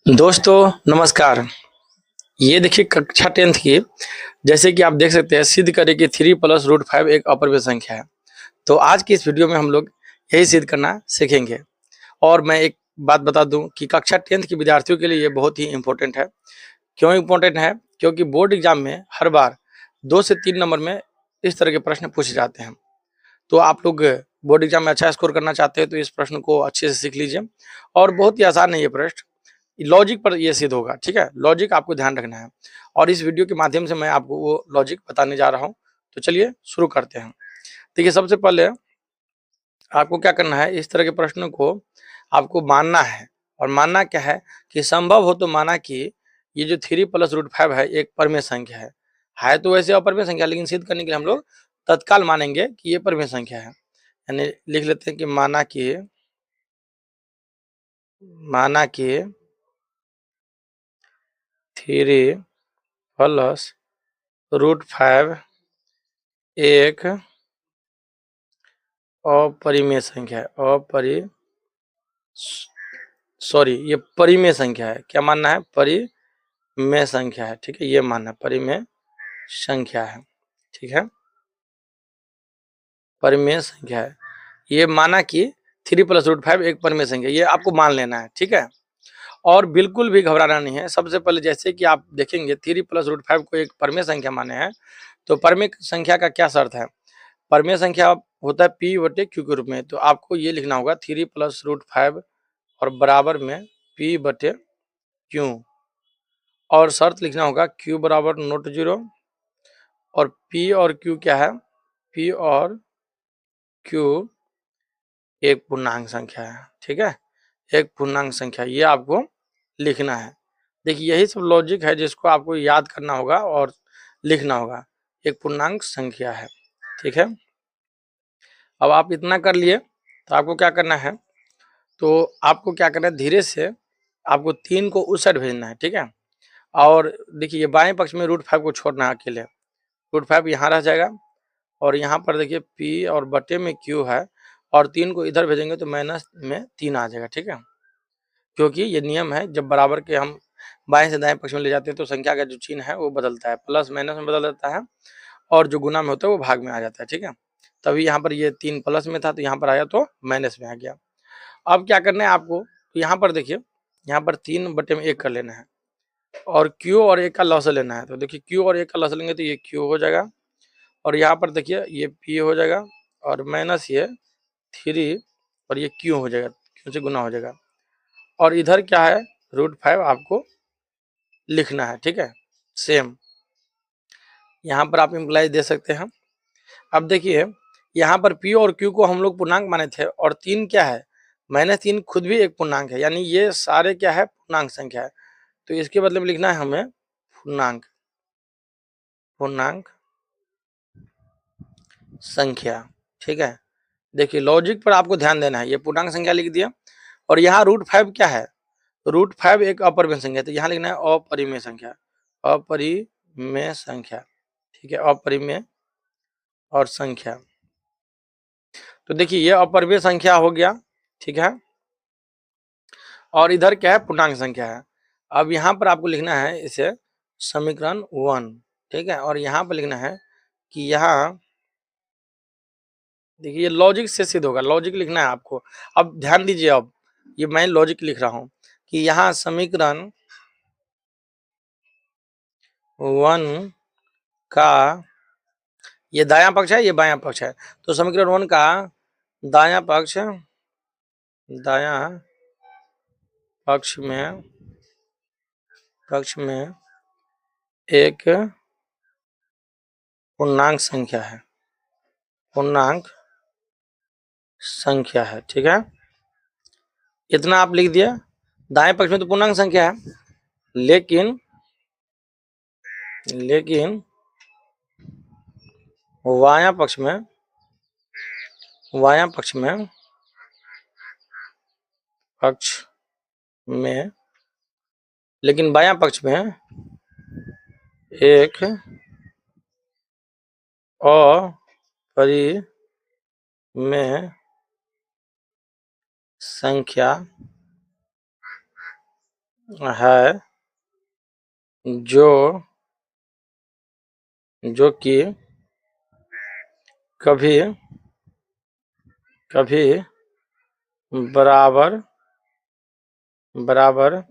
दोस्तों नमस्कार। ये देखिए कक्षा 10th की जैसे कि आप देख सकते हैं सिद्ध करें कि 3 प्लस रूट 5 एक अपरिमेय संख्या है। तो आज की इस वीडियो में हम लोग यही सिद्ध करना सीखेंगे। और मैं एक बात बता दूं कि कक्षा 10th के विद्यार्थियों के लिए ये बहुत ही इम्पोर्टेंट है। क्यों इम्पोर्टेंट है? क्योंकि बोर्ड एग्जाम में हर बार 2 से 3 नंबर में इस तरह के प्रश्न पूछे जाते हैं। तो आप लोग बोर्ड एग्जाम में अच्छा स्कोर करना चाहते हैं तो इस प्रश्न को अच्छे से सीख लीजिए। और बहुत ही आसान है ये प्रश्न, लॉजिक पर ये सिद्ध होगा। ठीक है, लॉजिक आपको ध्यान रखना है और इस वीडियो के माध्यम से मैं आपको वो लॉजिक बताने जा रहा हूँ। तो चलिए शुरू करते हैं। देखिए सबसे पहले आपको क्या करना है, इस तरह के प्रश्नों को आपको मानना है। और मानना क्या है कि संभव हो तो माना कि ये जो 3 प्लस रूट 5 है एक परमेय संख्या है तो वैसे अपरमेय संख्या, लेकिन सिद्ध करने के लिए हम लोग तत्काल मानेंगे कि ये परमेय संख्या है। यानी लिख लेते हैं कि माना कि 3 प्लस रूट 5 एक अपरिमेय संख्या है। ये परिमेय संख्या है। क्या मानना है? परिमेय संख्या है। ठीक है, ये मानना है परिमेय संख्या है। ठीक है, परिमेय संख्या है। ये माना कि 3 प्लस रूट 5 एक परिमेय संख्या, ये आपको मान लेना है। ठीक है, और बिल्कुल भी घबराना नहीं है। सबसे पहले जैसे कि आप देखेंगे 3 प्लस रूट 5 को एक परिमेय संख्या माने हैं, तो परिमेय संख्या का क्या शर्त है? परिमेय संख्या होता है पी बटे क्यू के रूप में। तो आपको ये लिखना होगा 3 प्लस रूट 5 और बराबर में पी बटे क्यू, और शर्त लिखना होगा क्यू बराबर नॉट जीरो। और पी और क्यू क्या है? पी और क्यू एक पूर्णांक संख्या है। ठीक है, एक पूर्णांक संख्या, ये आपको लिखना है। देखिए यही सब लॉजिक है जिसको आपको याद करना होगा और लिखना होगा। एक पूर्णांक संख्या है। ठीक है, अब आप इतना कर लिए तो आपको क्या करना है, तो आपको क्या करना है, धीरे से आपको 3 को उस साइड भेजना है। ठीक है, और देखिए बाएं पक्ष में रूट 5 को छोड़ना है अकेले। रूट 5 यहाँ रह जाएगा और यहाँ पर देखिए पी और बटे में क्यू है, और 3 को इधर भेजेंगे तो माइनस में 3 आ जाएगा। ठीक है, क्योंकि ये नियम है, जब बराबर के हम बाएं से दाएं पक्ष में ले जाते हैं तो संख्या का जो चिन्ह है वो बदलता है, प्लस माइनस में बदल जाता है, और जो गुना में होता है वो भाग में आ जाता है। ठीक है, तभी यहाँ पर ये 3 प्लस में था तो यहाँ पर आया तो माइनस में आ गया। अब क्या करना है आपको, तो यहाँ पर देखिए, यहाँ पर 3 बटे में 1 कर लेना है और Q और 1 का लॉस लेना है। तो देखिए Q और 1 का लॉस लेंगे तो ये Q हो जाएगा, और यहाँ पर देखिए ये P हो जाएगा, और माइनस ये 3 और ये Q हो जाएगा, Q से गुना हो जाएगा। और इधर क्या है, रूट 5 आपको लिखना है। ठीक है, सेम यहाँ पर आप इम्प्लाई दे सकते हैं। अब देखिए यहाँ पर P और Q को हम लोग पूर्णांक माने थे, और 3 क्या है, -3 खुद भी एक पूर्णांक है, यानी ये सारे क्या है, पूर्णांक संख्या है। तो इसके बदले में लिखना है हमें पूर्णांक पूर्णांक संख्या। ठीक है, देखिए लॉजिक पर आपको ध्यान देना है। ये पूर्णांक संख्या लिख दिया, और यहाँ रूट 5 क्या है, रूट 5 एक अपरिमेय संख्या, तो यहाँ लिखना है अपरिमेय संख्या। अपरिमेय संख्या, ठीक है, अपरिमेय और संख्या। तो देखिए ये अपरिमेय संख्या हो गया। ठीक है, और इधर क्या है, पूर्णांक संख्या है। अब यहाँ पर आपको लिखना है इसे समीकरण 1। ठीक है, और यहाँ पर लिखना है कि यहाँ देखिए ये लॉजिक से सिद्ध होगा, लॉजिक लिखना है आपको। अब ध्यान दीजिए, अब ये मैं लॉजिक लिख रहा हूँ कि यहाँ समीकरण 1 का ये दायां पक्ष है, ये बायां पक्ष है, तो समीकरण 1 का दायां पक्ष में एक पूर्णांक संख्या है, पूर्णांक संख्या है। ठीक है, इतना आप लिख दिया। दाएं पक्ष में तो पूर्णांक संख्या है, लेकिन बायां पक्ष में लेकिन बायां पक्ष में एक अपरिमेय संख्या है जो जो कि कभी कभी बराबर बराबर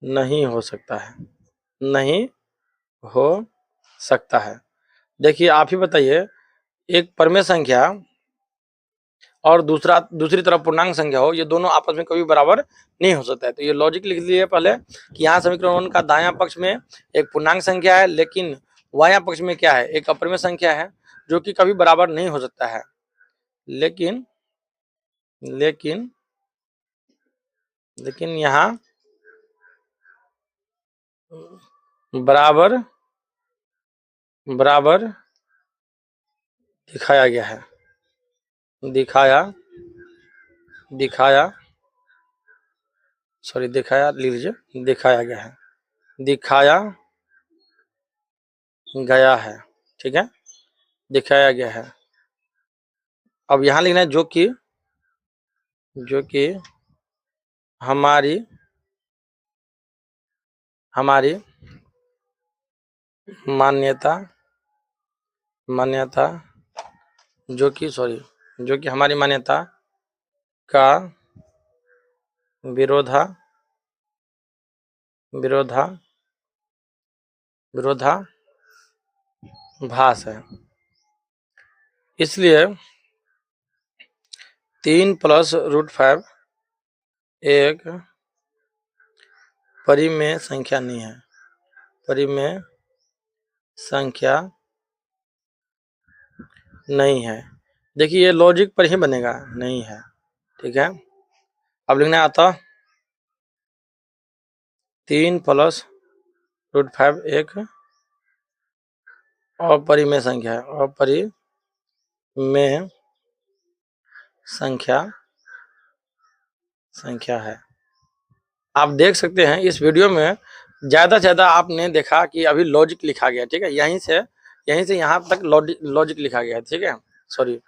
नहीं हो सकता है, नहीं हो सकता है। देखिए आप ही बताइए, एक परमेय संख्या और दूसरी तरफ पूर्णांक संख्या हो, ये दोनों आपस में कभी बराबर नहीं हो सकता है। तो ये लॉजिक लिख लीजिए पहले कि यहाँ समीकरण 1 का दायां पक्ष में एक पूर्णांक संख्या है, लेकिन बायां पक्ष में क्या है, एक अपरिमेय संख्या है जो कि कभी बराबर नहीं हो सकता है। लेकिन लेकिन लेकिन यहाँ बराबर बराबर दिखाया गया है, दिखाया दिखाया सॉरी दिखाया लिख लीजिए, दिखाया गया है, दिखाया गया है, ठीक है, दिखाया गया है। अब यहाँ लिखना है जो कि हमारी हमारी मान्यता मान्यता जो कि हमारी मान्यता का विरोधा विरोधा विरोधाभास है। इसलिए 3+√5 एक परिमेय संख्या नहीं है, परिमेय संख्या नहीं है। देखिए ये लॉजिक पर ही बनेगा, नहीं है, ठीक है। अब लिखना आता 3+√5 एक अपरिमेय संख्या है, अपरिमेय संख्या है। आप देख सकते हैं इस वीडियो में ज़्यादा से ज़्यादा आपने देखा कि अभी लॉजिक लिखा गया, ठीक है, यहीं से यहाँ तक लॉजिक लिखा गया है, ठीक है, सॉरी।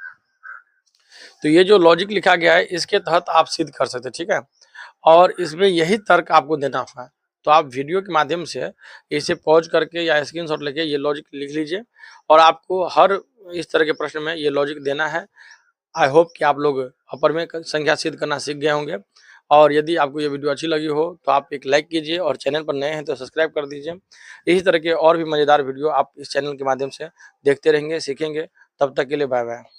तो ये जो लॉजिक लिखा गया है इसके तहत आप सिद्ध कर सकते हैं, ठीक है, और इसमें यही तर्क आपको देना है। तो आप वीडियो के माध्यम से इसे पॉज करके या स्क्रीनशॉट लेके ये लॉजिक लिख लीजिए और आपको हर इस तरह के प्रश्न में ये लॉजिक देना है। आई होप कि आप लोग अपरिमेय संख्या सिद्ध करना सीख गए होंगे, और यदि आपको ये वीडियो अच्छी लगी हो तो आप एक लाइक कीजिए और चैनल पर नए हैं तो सब्सक्राइब कर दीजिए। इसी तरह के और भी मज़ेदार वीडियो आप इस चैनल के माध्यम से देखते रहेंगे, सीखेंगे। तब तक के लिए बाय बाय।